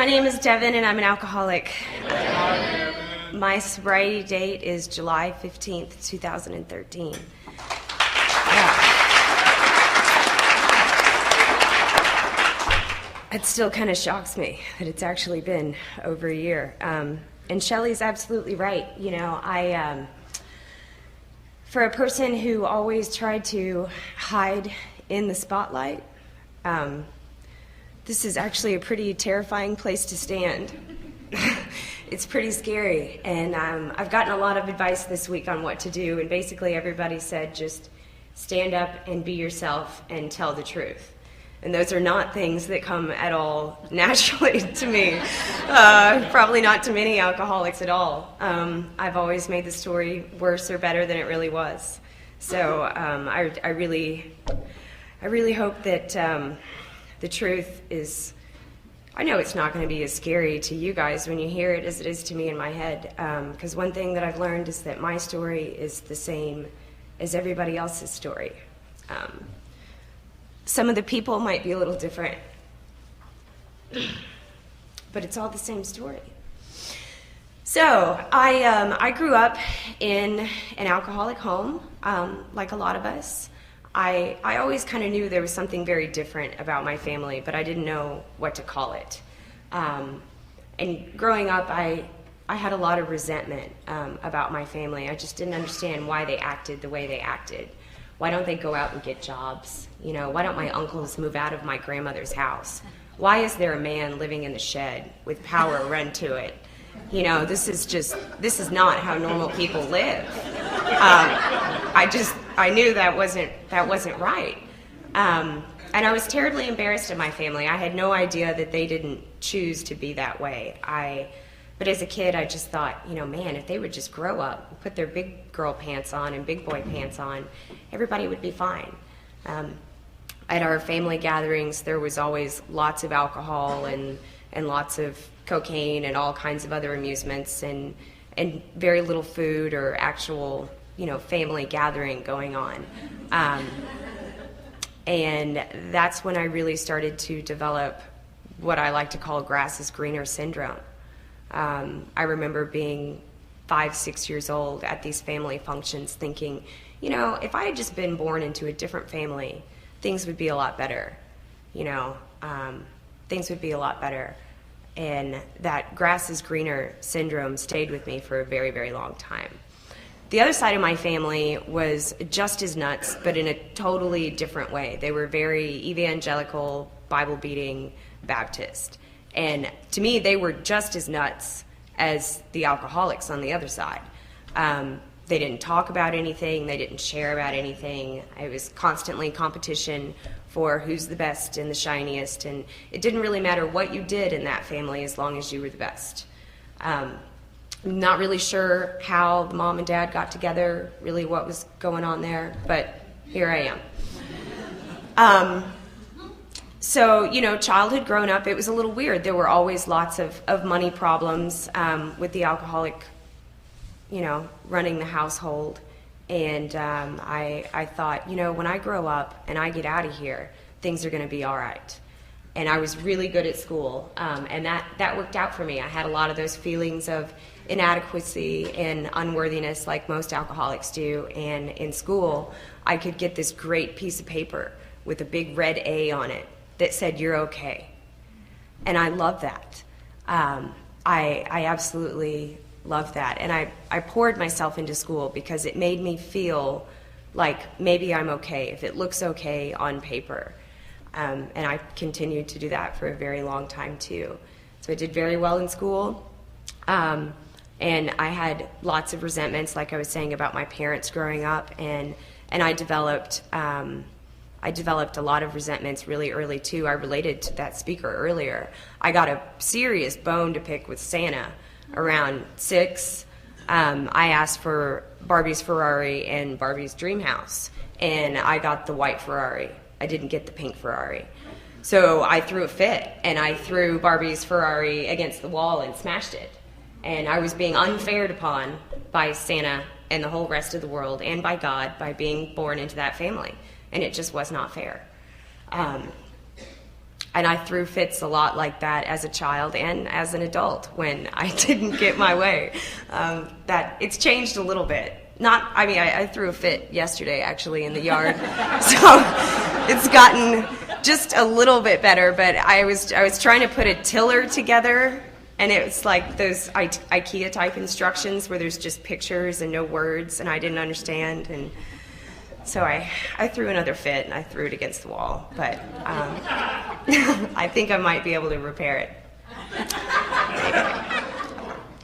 My name is Devon, and I'm an alcoholic. My sobriety date is July 15th, 2013. It still kind of shocks me that it's actually been over a year. And Shelley's absolutely right. You know, for a person who always tried to hide in the spotlight, this is actually a pretty terrifying place to stand. It's pretty scary, and I've gotten a lot of advice this week on what to do, and basically everybody said just stand up and be yourself and tell the truth. And those are not things that come at all naturally to me, probably not to many alcoholics at all. I've always made the story worse or better than it really was. So I really hope that the truth is, I know it's not going to be as scary to you guys when you hear it as it is to me in my head, because one thing that I've learned is that my story is the same as everybody else's story. Some of the people might be a little different, but it's all the same story. So I grew up in an alcoholic home, like a lot of us. I always kind of knew there was something very different about my family, but I didn't know what to call it. And growing up, I had a lot of resentment about my family. I just didn't understand why they acted the way they acted. Why don't they go out and get jobs? You know, why don't my uncles move out of my grandmother's house? Why is there a man living in the shed with power run to it? You know, this is not how normal people live. I knew that wasn't right. And I was terribly embarrassed of my family. I had no idea that they didn't choose to be that way. But as a kid, I just thought, you know, man, if they would just grow up and put their big girl pants on and big boy pants on, everybody would be fine. At our family gatherings, there was always lots of alcohol and lots of cocaine and all kinds of other amusements and very little food or actual, you know, family gathering going on. And that's when I really started to develop what I like to call grass is greener syndrome. I remember being 5, 6 years old at these family functions thinking, you know, if I had just been born into a different family, things would be a lot better. You know, things would be a lot better. And that grass is greener syndrome stayed with me for a very, very long time. The other side of my family was just as nuts, but in a totally different way. They were very evangelical, Bible-beating Baptist. And to me, they were just as nuts as the alcoholics on the other side. They didn't talk about anything. They didn't share about anything. It was constantly competition for who's the best and the shiniest. And it didn't really matter what you did in that family as long as you were the best. I'm not really sure how the mom and dad got together, really what was going on there, but here I am. So, you know, childhood growing up, it was a little weird. There were always lots of money problems with the alcoholic, you know, running the household. And I thought, you know, when I grow up and I get out of here, things are going to be all right. And I was really good at school, and that worked out for me. I had a lot of those feelings of inadequacy and unworthiness like most alcoholics do. And in school, I could get this great piece of paper with a big red A on it that said, you're okay. And I love that. I absolutely love that. And I poured myself into school because it made me feel like maybe I'm okay, if it looks okay on paper. And I continued to do that for a very long time too. So I did very well in school. And I had lots of resentments, like I was saying, about my parents growing up. And I developed a lot of resentments really early too. I related to that speaker earlier. I got a serious bone to pick with Santa around 6. I asked for Barbie's Ferrari and Barbie's Dream House, and I got the white Ferrari. I didn't get the pink Ferrari. So I threw a fit, and I threw Barbie's Ferrari against the wall and smashed it. And I was being unfared upon by Santa and the whole rest of the world, and by God, by being born into that family. And it just was not fair. And I threw fits a lot like that as a child and as an adult when I didn't get my way. That it's changed a little bit. I threw a fit yesterday actually in the yard, so it's gotten just a little bit better. But I was trying to put a tiller together, and it was like those IKEA type instructions where there's just pictures and no words, and I didn't understand. And so I threw another fit, and I threw it against the wall. But I think I might be able to repair it. Maybe.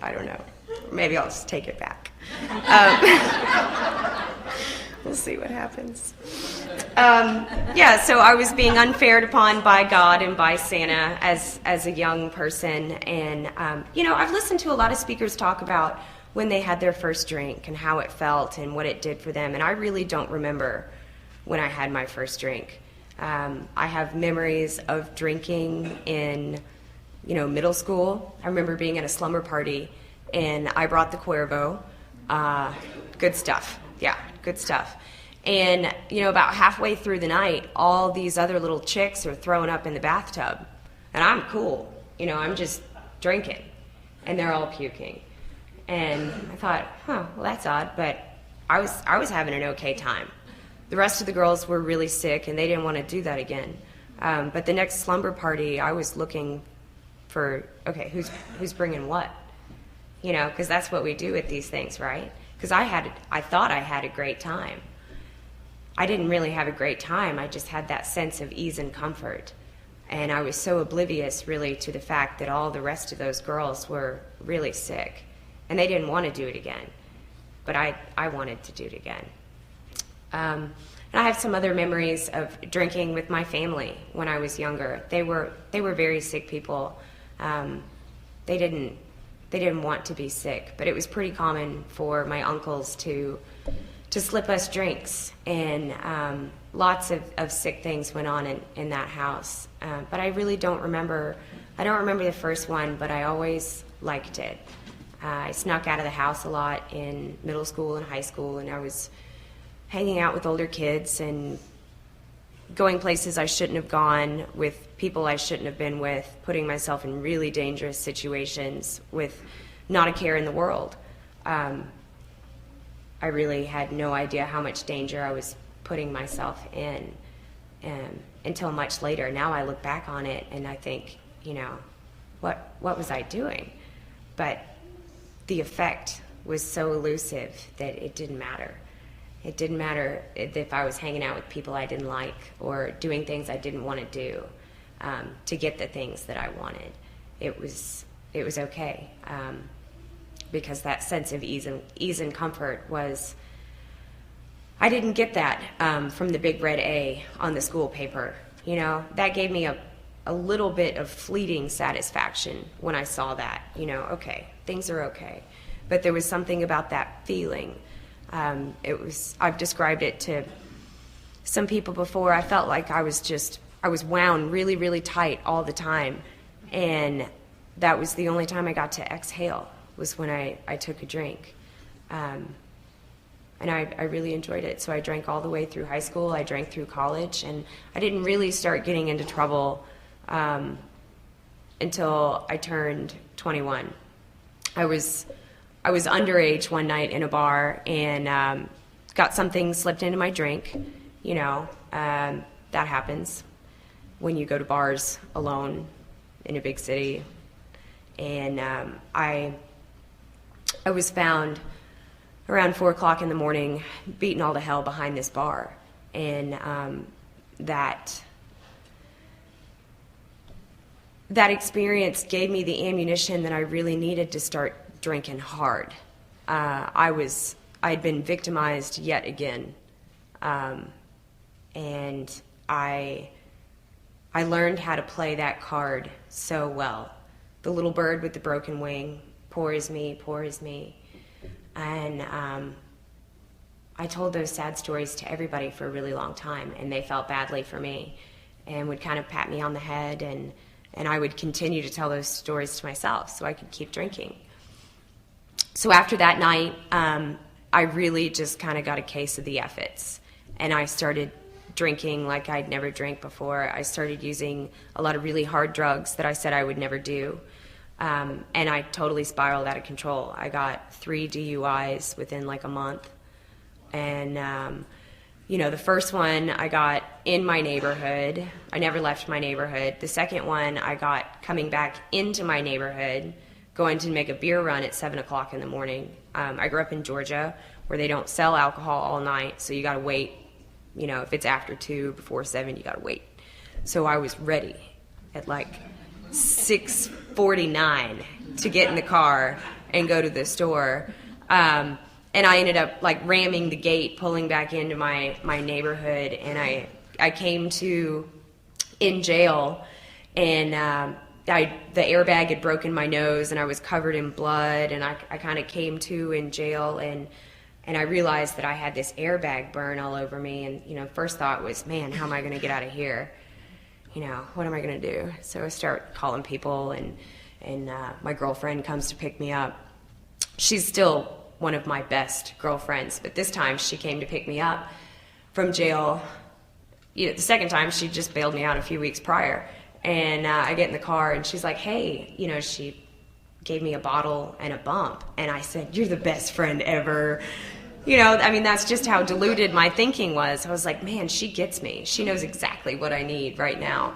I don't know. Maybe I'll just take it back. We'll see what happens. So I was being unfared upon by God and by Santa as a young person. And, I've listened to a lot of speakers talk about when they had their first drink and how it felt and what it did for them. And I really don't remember when I had my first drink. I have memories of drinking in, middle school. I remember being at a slumber party, and I brought the Cuervo. Good stuff. Yeah, good stuff. And, about halfway through the night, all these other little chicks are throwing up in the bathtub. And I'm cool. I'm just drinking. And they're all puking. And I thought, well, that's odd, but I was having an okay time. The rest of the girls were really sick, and they didn't want to do that again. But the next slumber party, I was looking for, okay, who's bringing what? Because that's what we do with these things, right? Because I thought I had a great time. I didn't really have a great time. I just had that sense of ease and comfort. And I was so oblivious, really, to the fact that all the rest of those girls were really sick. And they didn't want to do it again. But I wanted to do it again. And I have some other memories of drinking with my family when I was younger. They were very sick people. They didn't want to be sick, but it was pretty common for my uncles to slip us drinks, and lots of sick things went on in that house. But I really don't remember. I don't remember the first one, but I always liked it. I snuck out of the house a lot in middle school and high school, and I was hanging out with older kids and going places I shouldn't have gone, with people I shouldn't have been with, putting myself in really dangerous situations with not a care in the world. I really had no idea how much danger I was putting myself in until much later. Now I look back on it and I think, what was I doing? But the effect was so elusive that it didn't matter. It didn't matter if I was hanging out with people I didn't like or doing things I didn't want to do to get the things that I wanted. It was okay, because that sense of ease and comfort was. I didn't get that from the big red A on the school paper. That gave me a little bit of fleeting satisfaction when I saw that. Okay, things are okay, but there was something about that feeling. I've described it to some people before. I felt like I was wound really, really tight all the time. And that was the only time I got to exhale, was when I took a drink. And I really enjoyed it. So I drank all the way through high school. I drank through college. And I didn't really start getting into trouble until I turned 21. I was underage one night in a bar and got something slipped into my drink. That happens when you go to bars alone in a big city. And I was found around 4 o'clock in the morning, beaten all to hell behind this bar. And that experience gave me the ammunition that I really needed to start drinking hard. I'd been victimized yet again, and I learned how to play that card so well. The little bird with the broken wing, poor is me, and I told those sad stories to everybody for a really long time, and they felt badly for me, and would kind of pat me on the head, and I would continue to tell those stories to myself so I could keep drinking. So after that night, I really just kind of got a case of the F-its, and I started drinking like I'd never drank before. I started using a lot of really hard drugs that I said I would never do. And I totally spiraled out of control. I got 3 DUIs within like a month. And, you know, the first one I got in my neighborhood. I never left my neighborhood. The second one I got coming back into my neighborhood, going to make a beer run at 7 o'clock in the morning. I grew up in Georgia where they don't sell alcohol all night, so you got to wait. You know, if it's after 2, before 7, you got to wait. So I was ready at like 6:49 to get in the car and go to the store. And I ended up like ramming the gate, pulling back into my neighborhood, and I came to in jail, and the airbag had broken my nose, and I was covered in blood, and I kind of came to in jail, and I realized that I had this airbag burn all over me, and, you know, first thought was, man, how am I going to get out of here? You know, what am I going to do? So I start calling people, and my girlfriend comes to pick me up. She's still one of my best girlfriends, but this time she came to pick me up from jail. You know, the second time she just bailed me out a few weeks prior, and I get in the car, and she's like, hey, you know, she gave me a bottle and a bump, and I said, you're the best friend ever. You know, I mean, that's just how diluted my thinking was. I was like, man, she gets me. She knows exactly what I need right now.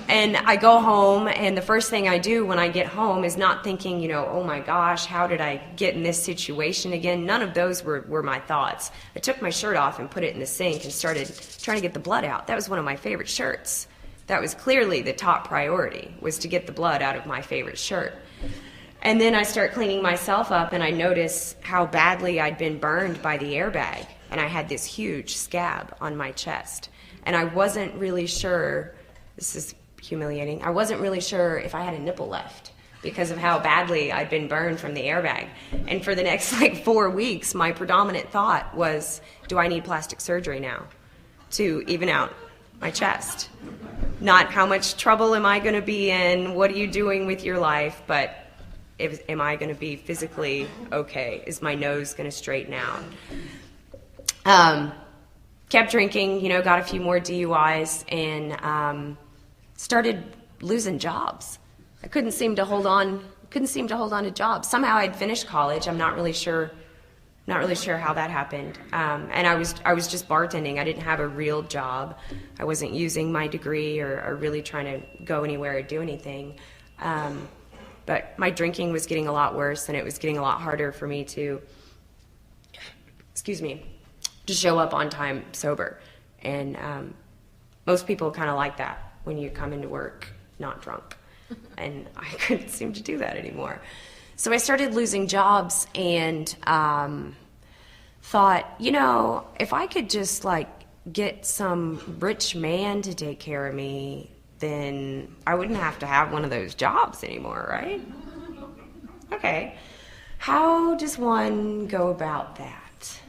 And I go home, and the first thing I do when I get home is not thinking, you know, oh my gosh, how did I get in this situation again? None of those were my thoughts. I took my shirt off and put it in the sink and started trying to get the blood out. That was one of my favorite shirts. That was clearly the top priority, was to get the blood out of my favorite shirt. And then I start cleaning myself up, and I notice how badly I'd been burned by the airbag, and I had this huge scab on my chest. And I wasn't really sure, this is humiliating, I wasn't really sure if I had a nipple left because of how badly I'd been burned from the airbag. And for the next like 4 weeks, my predominant thought was, do I need plastic surgery now to even out my chest? Not how much trouble am I going to be in, what are you doing with your life, but am I going to be physically okay? Is my nose going to straighten out? Kept drinking, you know, got a few more DUIs, and started losing jobs. I couldn't seem to hold on to jobs. Somehow I'd finished college. I'm not really sure how that happened. And I was just bartending. I didn't have a real job. I wasn't using my degree or really trying to go anywhere or do anything. But my drinking was getting a lot worse, and it was getting a lot harder for me to show up on time sober. And most people kind of like that when you come into work not drunk. And I couldn't seem to do that anymore. So I started losing jobs, and thought, you know, if I could just like get some rich man to take care of me, then I wouldn't have to have one of those jobs anymore, right? Okay. How does one go about that?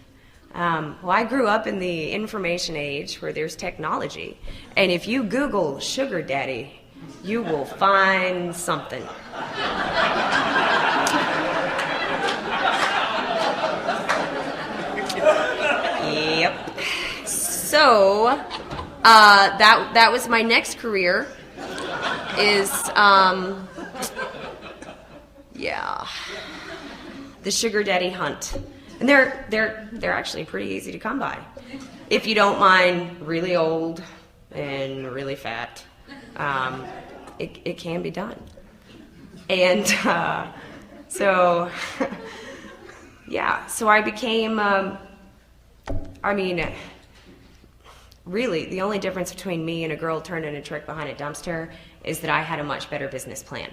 Well, I grew up in the information age where there's technology. And if you Google sugar daddy, you will find something. Yep. So that was my next career. Is the sugar daddy hunt, and they're actually pretty easy to come by if you don't mind really old and really fat. It can be done, and so I became. Really, the only difference between me and a girl turning a trick behind a dumpster is that I had a much better business plan.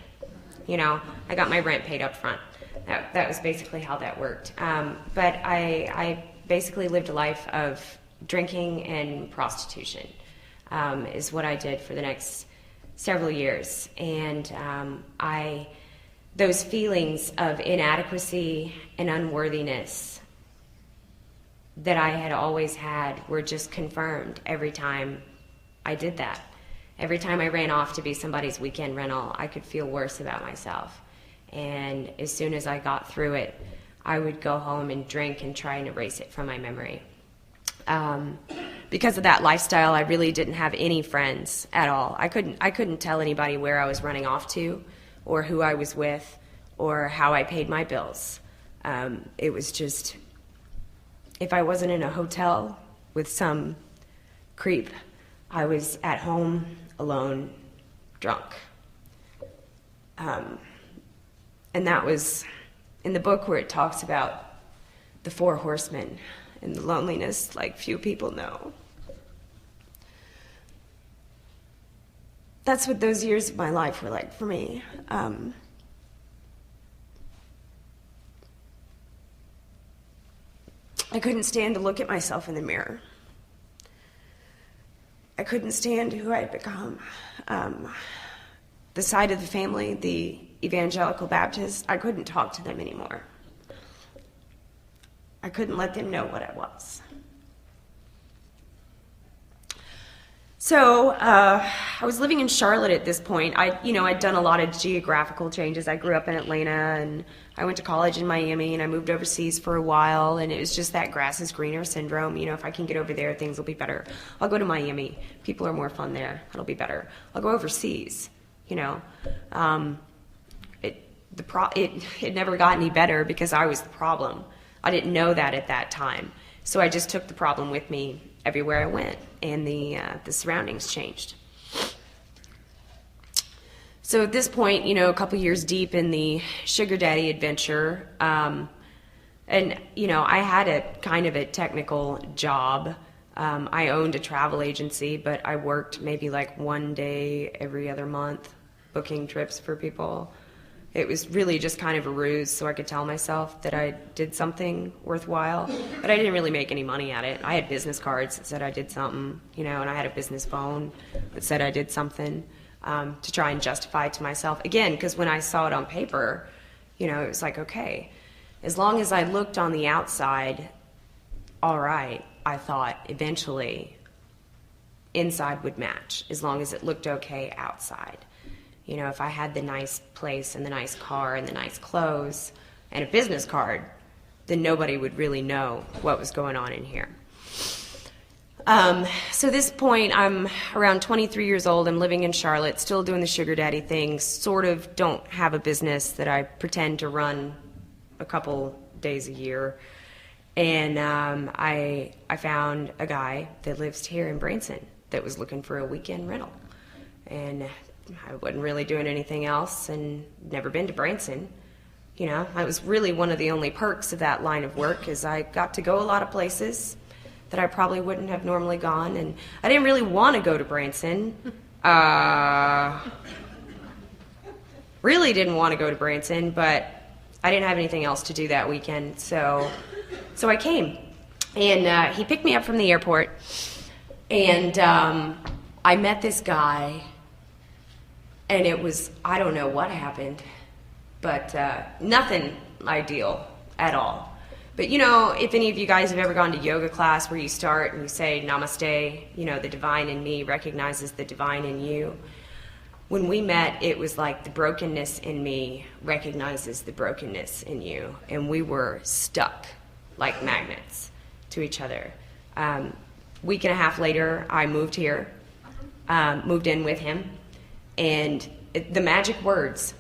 You know, I got my rent paid up front. That was basically how that worked. But I basically lived a life of drinking and prostitution, is what I did for the next several years. And those feelings of inadequacy and unworthiness that I had always had were just confirmed every time I did that. Every time I ran off to be somebody's weekend rental, I could feel worse about myself. And as soon as I got through it, I would go home and drink and try and erase it from my memory. because of that lifestyle, I really didn't have any friends at all. I couldn't tell anybody where I was running off to, or who I was with, or how I paid my bills. It was just, if I wasn't in a hotel with some creep, I was at home, alone, drunk. And that was in the book where it talks about the 4 horsemen and the loneliness like few people know. That's what those years of my life were like for me. I couldn't stand to look at myself in the mirror. I couldn't stand who I had become. The side of the family, the evangelical Baptists, I couldn't talk to them anymore. I couldn't let them know what I was. So I was living in Charlotte at this point. I'd done a lot of geographical changes. I grew up in Atlanta, and I went to college in Miami, and I moved overseas for a while, and it was just that grass is greener syndrome. If I can get over there, things will be better. I'll go to Miami. People are more fun there. It'll be better. I'll go overseas. It never got any better because I was the problem. I didn't know that at that time. So I just took the problem with me everywhere I went, and the surroundings changed. So at this point, a couple years deep in the sugar daddy adventure, and I had a kind of a technical job. I owned a travel agency, but I worked maybe like one day every other month, booking trips for people. It was really just kind of a ruse so I could tell myself that I did something worthwhile, but I didn't really make any money at it. I had business cards that said I did something, and I had a business phone that said I did something to try and justify it to myself. Again, because when I saw it on paper, it was like, okay, as long as I looked on the outside, all right, I thought eventually inside would match, as long as it looked okay outside. If I had the nice place and the nice car and the nice clothes and a business card, then nobody would really know what was going on in here. So at this point, I'm around 23 years old. I'm living in Charlotte, still doing the sugar daddy thing, sort of don't have a business that I pretend to run a couple days a year. And I found a guy that lives here in Branson that was looking for a weekend rental. And I wasn't really doing anything else and never been to Branson. I was really one of the only perks of that line of work is I got to go a lot of places that I probably wouldn't have normally gone. And I didn't really want to go to Branson. Really didn't want to go to Branson, but I didn't have anything else to do that weekend. So I came. And he picked me up from the airport. And I met this guy. And it was, I don't know what happened, but nothing ideal at all. But if any of you guys have ever gone to yoga class where you start and you say, namaste, the divine in me recognizes the divine in you. When we met, it was like the brokenness in me recognizes the brokenness in you. And we were stuck like magnets to each other. Week and a half later, I moved here, moved in with him. And the magic words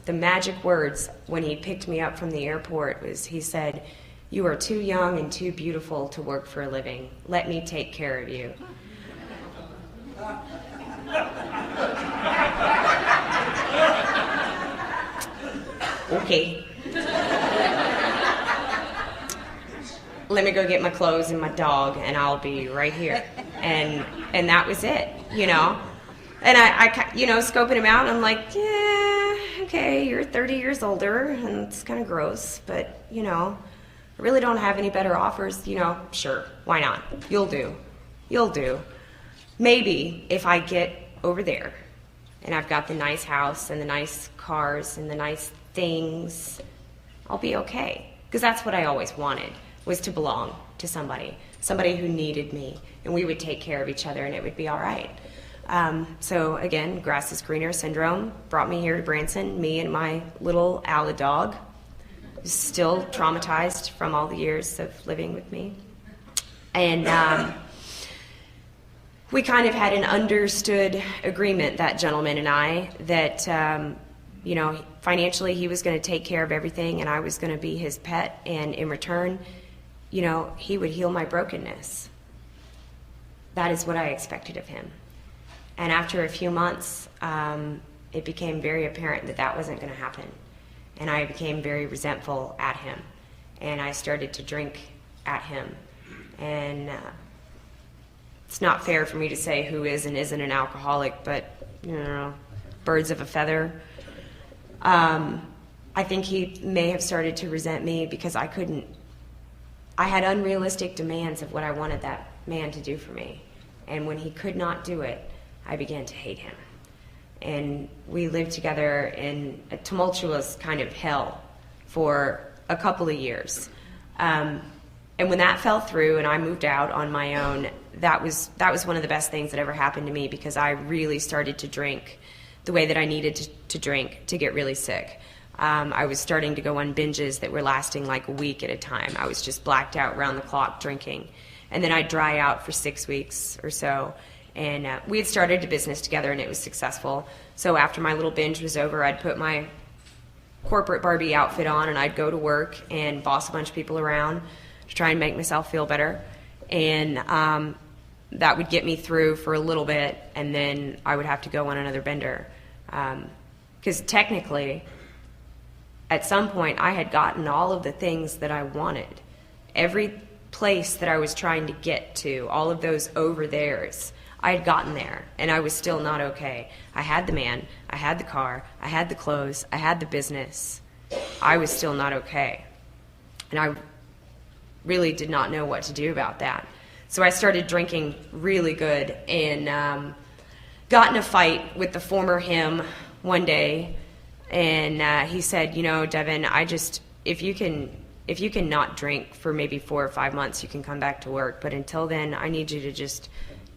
when he picked me up from the airport was, he said, "You are too young and too beautiful to work for a living. Let me take care of you." Okay. Let me go get my clothes and my dog, and I'll be right here. And that was it, And I scoping him out, and I'm like, yeah, okay, you're 30 years older, and it's kind of gross, but, I really don't have any better offers, sure, why not? You'll do. Maybe if I get over there, and I've got the nice house, and the nice cars, and the nice things, I'll be okay. Because that's what I always wanted, was to belong to somebody who needed me, and we would take care of each other, and it would be all right. So again, grass is greener syndrome brought me here to Branson, me and my little Ala dog, who's still traumatized from all the years of living with me. And we kind of had an understood agreement, that gentleman and I, that, you know, financially he was going to take care of everything and I was going to be his pet, and in return, you know, he would heal my brokenness. That is what I expected of him. And after a few months, it became very apparent that that wasn't going to happen. And I became very resentful at him. And I started to drink at him. And it's not fair for me to say who is and isn't an alcoholic, but, you know, birds of a feather. I think he may have started to resent me because I had unrealistic demands of what I wanted that man to do for me. And when he could not do it, I began to hate him. And we lived together in a tumultuous kind of hell for a couple of years. And when that fell through and I moved out on my own, that was one of the best things that ever happened to me, because I really started to drink the way that I needed to drink to get really sick. I was starting to go on binges that were lasting like a week at a time. I was just blacked out round the clock drinking. And then I'd dry out for 6 weeks or so. And we had started a business together and it was successful. So after my little binge was over, I'd put my corporate Barbie outfit on and I'd go to work and boss a bunch of people around to try and make myself feel better. And that would get me through for a little bit, and then I would have to go on another bender. Because technically, at some point, I had gotten all of the things that I wanted. Every place that I was trying to get to, all of those over theres, I had gotten there, and I was still not okay. I had the man, I had the car, I had the clothes, I had the business. I was still not okay. And I really did not know what to do about that. So I started drinking really good and got in a fight with the former him one day. And he said, you know, Devon, if you can not drink for maybe 4 or 5 months, you can come back to work. But until then, I need you to just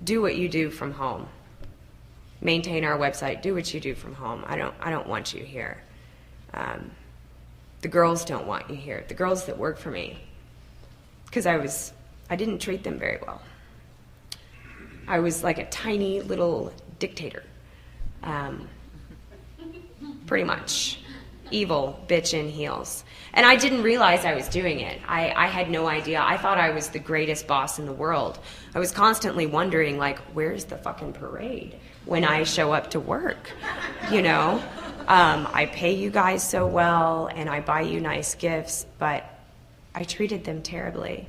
do what you do from home. Maintain our website. Do what you do from home. I don't want you here. The girls don't want you here. The girls that work for me. Because I didn't treat them very well. I was like a tiny little dictator. Pretty much. Evil bitch in heels. And I didn't realize I was doing it. I had no idea. I thought I was the greatest boss in the world. I was constantly wondering, like, where's the fucking parade when I show up to work? You know? I pay you guys so well, and I buy you nice gifts, but I treated them terribly.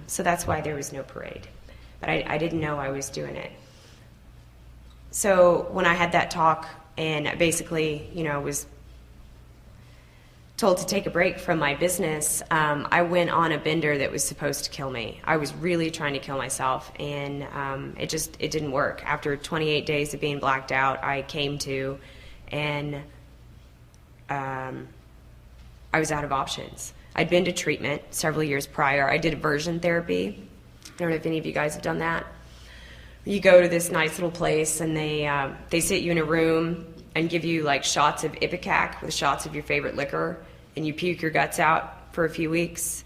So that's why there was no parade. But I didn't know I was doing it. So when I had that talk and basically, you know, was told to take a break from my business, I went on a bender that was supposed to kill me. I was really trying to kill myself, and it didn't work. After 28 days of being blacked out, I came to, and I was out of options. I'd been to treatment several years prior. I did aversion therapy. I don't know if any of you guys have done that. You go to this nice little place, and they sit you in a room and give you like shots of Ipecac with shots of your favorite liquor, and you puke your guts out for a few weeks,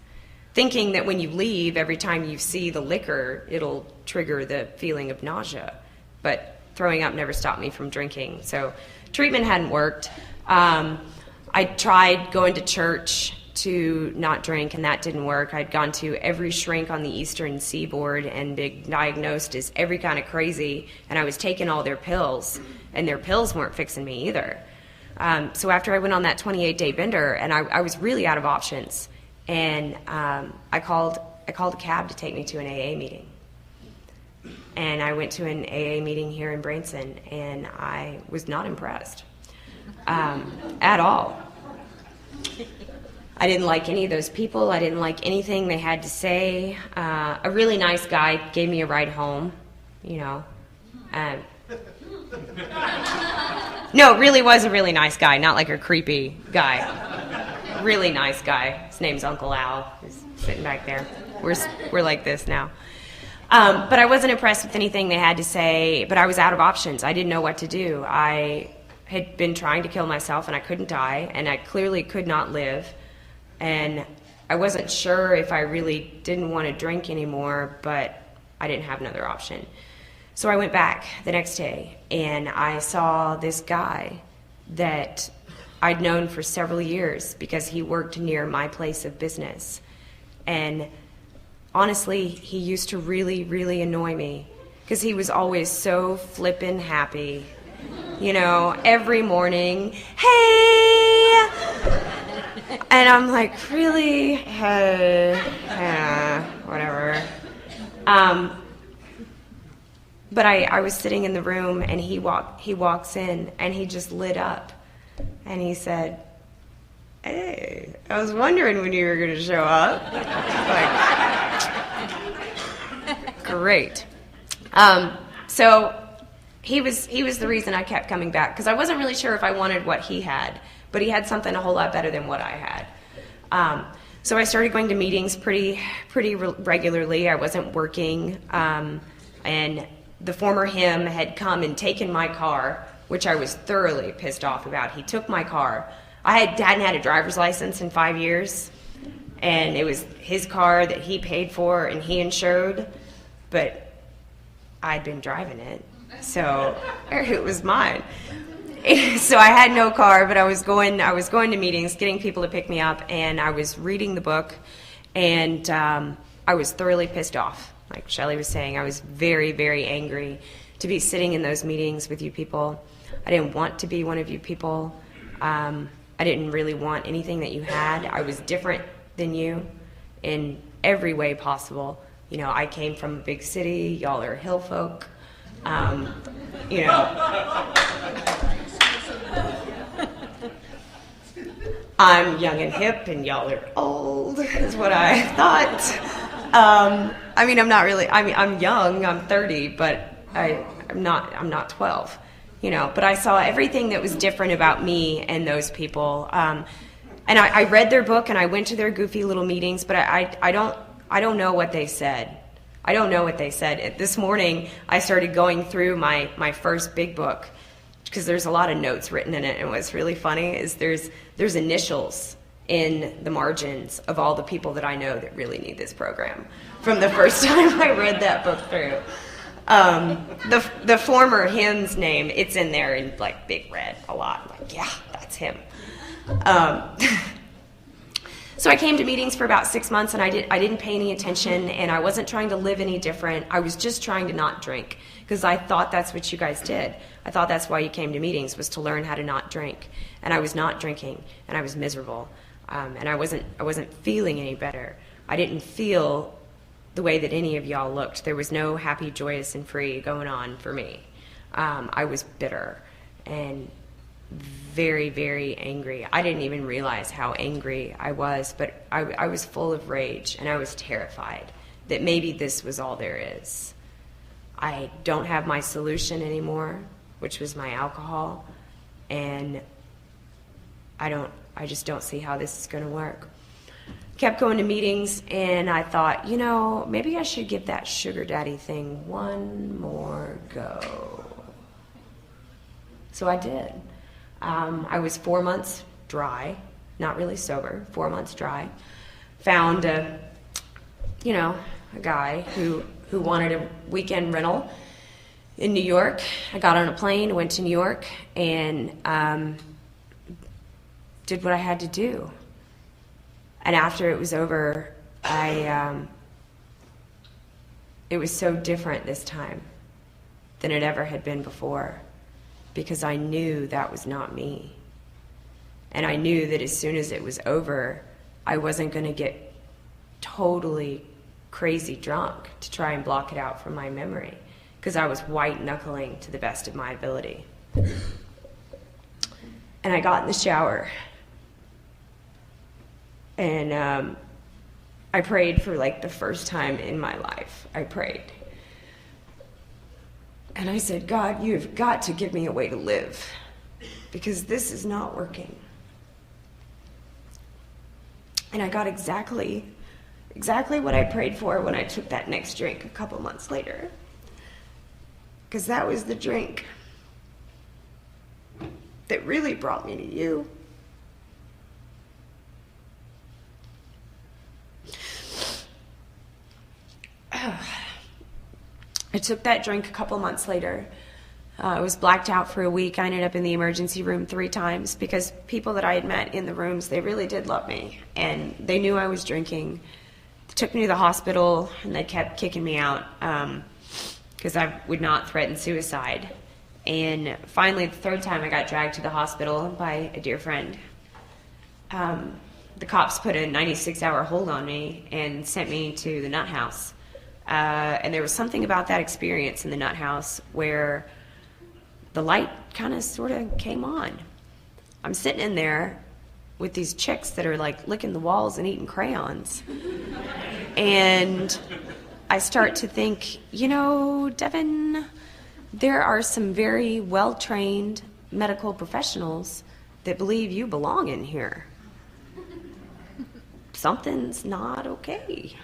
thinking that when you leave, every time you see the liquor, it'll trigger the feeling of nausea. But throwing up never stopped me from drinking. So treatment hadn't worked. I tried going to church to not drink, and that didn't work. I'd gone to every shrink on the eastern seaboard and been diagnosed as every kind of crazy, and I was taking all their pills, and their pills weren't fixing me either. So after I went on that 28-day bender, and I was really out of options, and I called a cab to take me to an AA meeting. And I went to an AA meeting here in Branson, and I was not impressed at all. I didn't like any of those people. I didn't like anything they had to say. A really nice guy gave me a ride home, you know. No, it really was a really nice guy, not like a creepy guy. Really nice guy. His name's Uncle Al. He's sitting back there. We're like this now. But I wasn't impressed with anything they had to say, but I was out of options. I didn't know what to do. I had been trying to kill myself, and I couldn't die, and I clearly could not live. And I wasn't sure if I really didn't want to drink anymore, but I didn't have another option. So I went back the next day, and I saw this guy that I'd known for several years because he worked near my place of business. And honestly, he used to really, really annoy me because he was always so flippin' happy. You know, every morning, hey! And I'm like, really? Hey, whatever. But I was sitting in the room, and he walks in, and he just lit up. And he said, hey, I was wondering when you were going to show up. Like, great. So he was the reason I kept coming back, because I wasn't really sure if I wanted what he had, but he had something a whole lot better than what I had. So I started going to meetings pretty regularly. I wasn't working, and the former him had come and taken my car, which I was thoroughly pissed off about. He took my car. I hadn't had a driver's license in 5 years, and it was his car that he paid for and he insured, but I'd been driving it, so it was mine. So I had no car, but I was going to meetings, getting people to pick me up, and I was reading the book, and I was thoroughly pissed off. Like Shelley was saying, I was very, very angry to be sitting in those meetings with you people. I didn't want to be one of you people. I didn't really want anything that you had. I was different than you in every way possible. You know, I came from a big city. Y'all are hill folk. You know, I'm young and hip, and y'all are old, is what I thought. I mean, I'm not really. I mean, I'm young. I'm 30, but I'm not 12. You know, but I saw everything that was different about me and those people. And I read their book, and I went to their goofy little meetings, but I don't know what they said. I don't know what they said. This morning, I started going through my first big book, because there's a lot of notes written in it, and what's really funny is there's initials in the margins of all the people that I know that really need this program from the first time I read that book through. The former him's name, it's in there in like big red a lot. I'm like, yeah, that's him. So I came to meetings for about 6 months, and I didn't pay any attention, and I wasn't trying to live any different. I was just trying to not drink, because I thought that's what you guys did. I thought that's why you came to meetings, was to learn how to not drink. And I was not drinking, and I was miserable, and I wasn't feeling any better. I didn't feel the way that any of y'all looked. There was no happy, joyous, and free going on for me. I was bitter and very, very angry. I didn't even realize how angry I was, but I was full of rage, and I was terrified that maybe this was all there is. I don't have my solution anymore, which was my alcohol, and I just don't see how this is going to work. Kept going to meetings, and I thought, you know, maybe I should give that sugar daddy thing one more go. So I did. I was 4 months dry, not really sober, 4 months dry. Found a guy who wanted a weekend rental in New York. I got on a plane, went to New York, and did what I had to do. And after it was over, it was so different this time than it ever had been before, because I knew that was not me. And I knew that as soon as it was over, I wasn't going to get totally crazy drunk to try and block it out from my memory, because I was white-knuckling to the best of my ability. And I got in the shower, and I prayed for like the first time in my life. I prayed. And I said, God, you have got to give me a way to live, because this is not working. And I got exactly what I prayed for when I took that next drink a couple months later. Because that was the drink that really brought me to you. I took that drink a couple months later. I was blacked out for a week. I ended up in the emergency room 3 times because people that I had met in the rooms, they really did love me, and they knew I was drinking. They took me to the hospital, and they kept kicking me out because I would not threaten suicide. And finally, the 3rd time, I got dragged to the hospital by a dear friend. The cops put a 96-hour hold on me and sent me to the nut house. And there was something about that experience in the nut house where the light kind of sort of came on. I'm sitting in there with these chicks that are like licking the walls and eating crayons. And I start to think, you know, Devon, there are some very well-trained medical professionals that believe you belong in here. Something's not okay.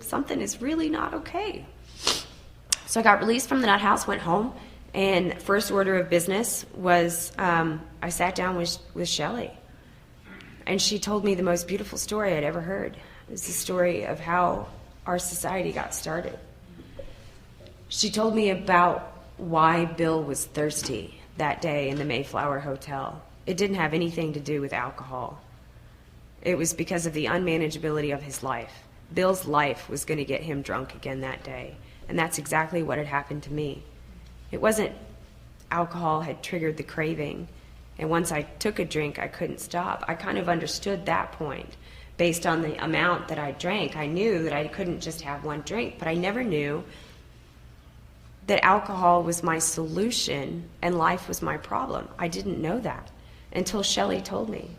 Something is really not okay. So I got released from the nut house, went home, and first order of business was I sat down with Shelley. And she told me the most beautiful story I'd ever heard. It was the story of how our society got started. She told me about why Bill was thirsty that day in the Mayflower Hotel. It didn't have anything to do with alcohol. It was because of the unmanageability of his life. Bill's life was going to get him drunk again that day, and that's exactly what had happened to me. It wasn't alcohol had triggered the craving, and once I took a drink, I couldn't stop. I kind of understood that point. Based on the amount that I drank, I knew that I couldn't just have one drink, but I never knew that alcohol was my solution and life was my problem. I didn't know that until Shelley told me.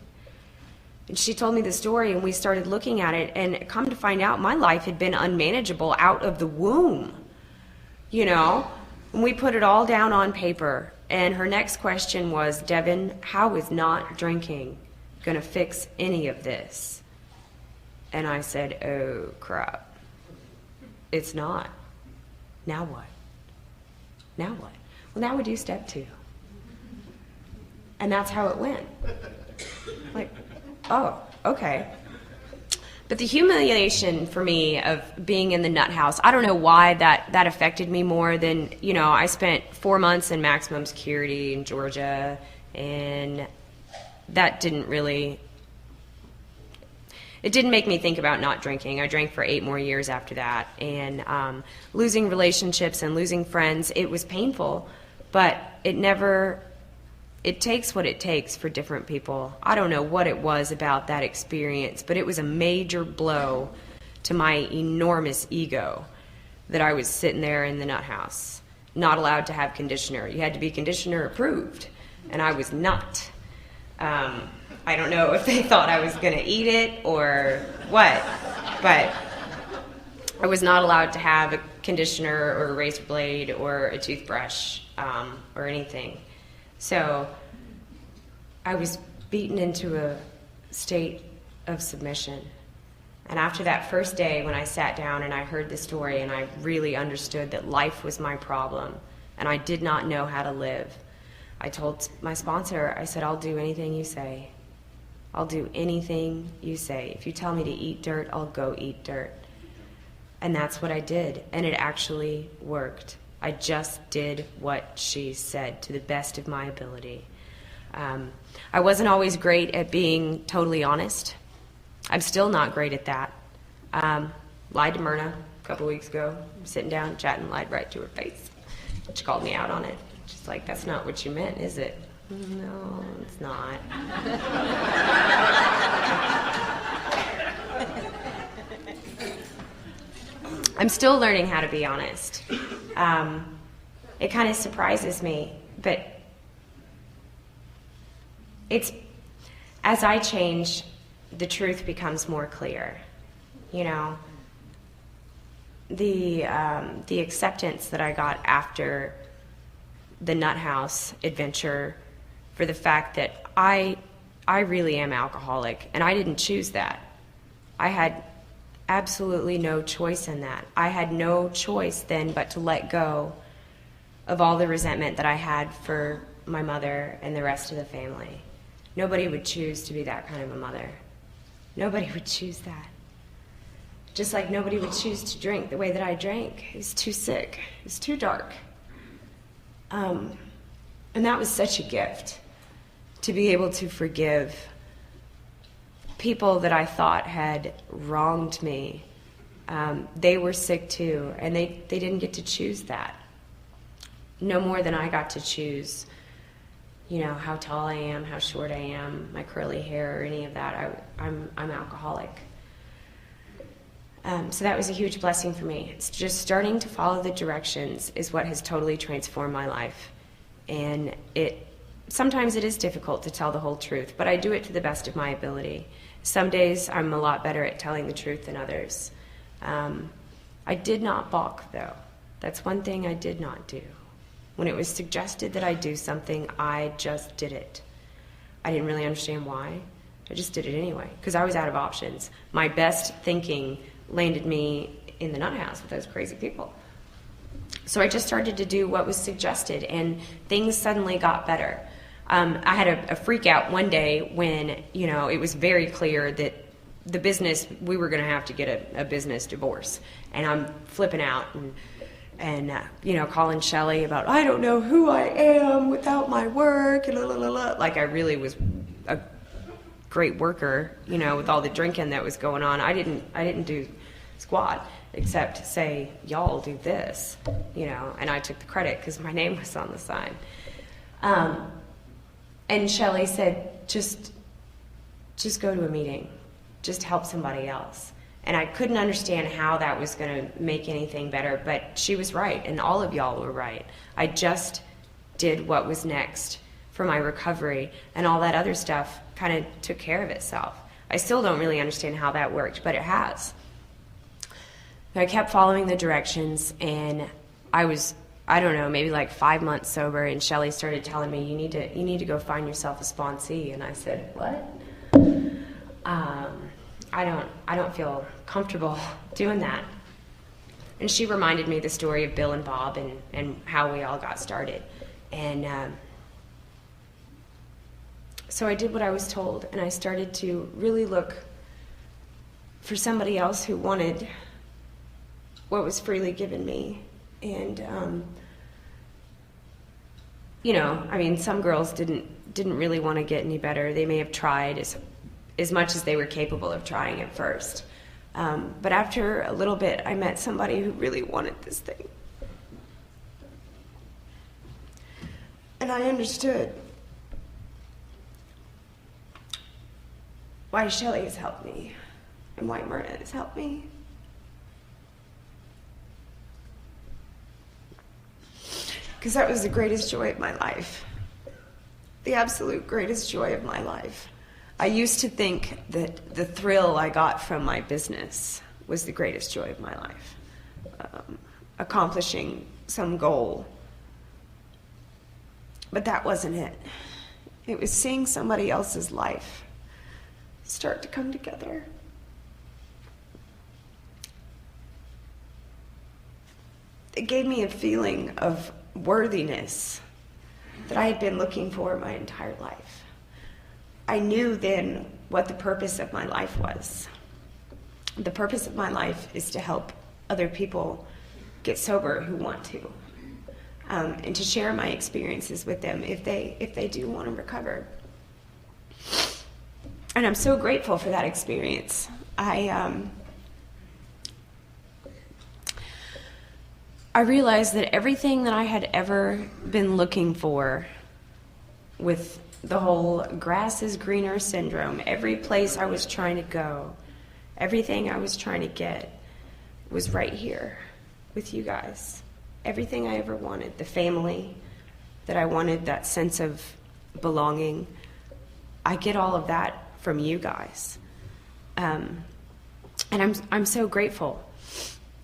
And she told me the story, and we started looking at it, and come to find out, my life had been unmanageable out of the womb, you know? And we put it all down on paper, and her next question was, Devon, how is not drinking going to fix any of this? And I said, oh, crap. It's not. Now what? Now what? Well, now we do step 2. And that's how it went. Like, oh, okay. But the humiliation for me of being in the nut house, I don't know why that affected me more than, you know, I spent 4 months in maximum security in Georgia, and that didn't really, it didn't make me think about not drinking. I drank for 8 more years after that, and losing relationships and losing friends, it was painful, but it takes what it takes for different people. I don't know what it was about that experience, but it was a major blow to my enormous ego that I was sitting there in the nut house, not allowed to have conditioner. You had to be conditioner approved, and I was not. I don't know if they thought I was going to eat it or what, but I was not allowed to have a conditioner or a razor blade or a toothbrush or anything. So I was beaten into a state of submission. And after that first day when I sat down and I heard the story and I really understood that life was my problem and I did not know how to live, I told my sponsor, I said, I'll do anything you say. I'll do anything you say. If you tell me to eat dirt, I'll go eat dirt. And that's what I did, and it actually worked. I just did what she said to the best of my ability. I wasn't always great at being totally honest. I'm still not great at that. Lied to Myrna a couple weeks ago, sitting down, chatting, lied right to her face. She called me out on it. She's like, that's not what you meant, is it? No, it's not. I'm still learning how to be honest. It kind of surprises me, but it's, as I change, the truth becomes more clear. You know, the acceptance that I got after the nut house adventure for the fact that I really am alcoholic, and I didn't choose that. I had absolutely no choice in that. I had no choice then but to let go of all the resentment that I had for my mother and the rest of the family. Nobody would choose to be that kind of a mother. Nobody would choose that. Just like nobody would choose to drink the way that I drank. It was too sick. It was too dark. And that was such a gift, to be able to forgive people that I thought had wronged me. They were sick too, and they didn't get to choose that. No more than I got to choose, how tall I am, how short I am, my curly hair, or any of that. I'm alcoholic. So that was a huge blessing for me. It's just starting to follow the directions is what has totally transformed my life. And sometimes it is difficult to tell the whole truth, but I do it to the best of my ability. Some days I'm a lot better at telling the truth than others. I did not balk, though. That's one thing I did not do. When it was suggested that I do something, I just did it. I didn't really understand why. I just did it anyway, because I was out of options. My best thinking landed me in the nut house with those crazy people. So I just started to do what was suggested, and things suddenly got better. I had a freak out one day when, it was very clear that the business, we were going to have to get a business divorce. And I'm flipping out and calling Shelly about, I don't know who I am without my work, and like I really was a great worker, with all the drinking that was going on. I didn't do squat except say, y'all do this, and I took the credit because my name was on the sign. And Shelly said, just go to a meeting. Just help somebody else. And I couldn't understand how that was going to make anything better, but she was right, and all of y'all were right. I just did what was next for my recovery, and all that other stuff kind of took care of itself. I still don't really understand how that worked, but it has. I kept following the directions, and I was, maybe like 5 months sober, and Shelly started telling me, you need to go find yourself a sponsee. And I said, what? I don't feel comfortable doing that. And she reminded me the story of Bill and Bob and how we all got started. And so I did what I was told, and I started to really look for somebody else who wanted what was freely given me. And some girls didn't really want to get any better. They may have tried as much as they were capable of trying at first. But after a little bit, I met somebody who really wanted this thing. And I understood why Shelly has helped me and why Myrna has helped me. Because that was the greatest joy of my life. The absolute greatest joy of my life. I used to think that the thrill I got from my business was the greatest joy of my life. Accomplishing some goal. But that wasn't it. It was seeing somebody else's life start to come together. It gave me a feeling of worthiness that I had been looking for my entire life. I knew then what the purpose of my life was. The purpose of my life is to help other people get sober who want to, and to share my experiences with them if they do want to recover. And I'm so grateful for that experience. I realized that everything that I had ever been looking for with the whole grass is greener syndrome, every place I was trying to go, everything I was trying to get was right here with you guys. Everything I ever wanted, the family that I wanted, that sense of belonging, I get all of that from you guys. And I'm so grateful.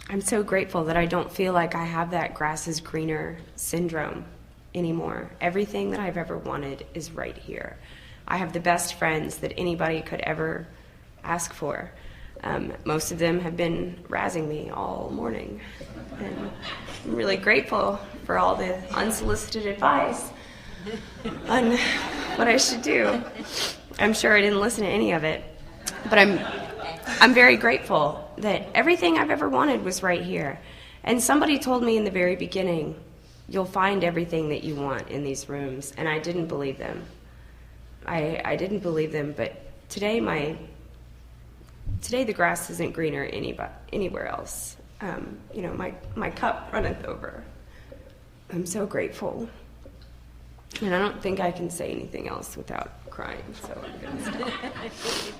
I'm so grateful that I don't feel like I have that grass is greener syndrome anymore. Everything that I've ever wanted is right here. I have the best friends that anybody could ever ask for. Most of them have been razzing me all morning. And I'm really grateful for all the unsolicited advice on what I should do. I'm sure I didn't listen to any of it. But I'm very grateful that everything I've ever wanted was right here. And somebody told me in the very beginning, you'll find everything that you want in these rooms, and I didn't believe them. I didn't believe them, but today the grass isn't greener anywhere else. You know, my cup runneth over. I'm so grateful. And I don't think I can say anything else without crying, so I'm going to stop.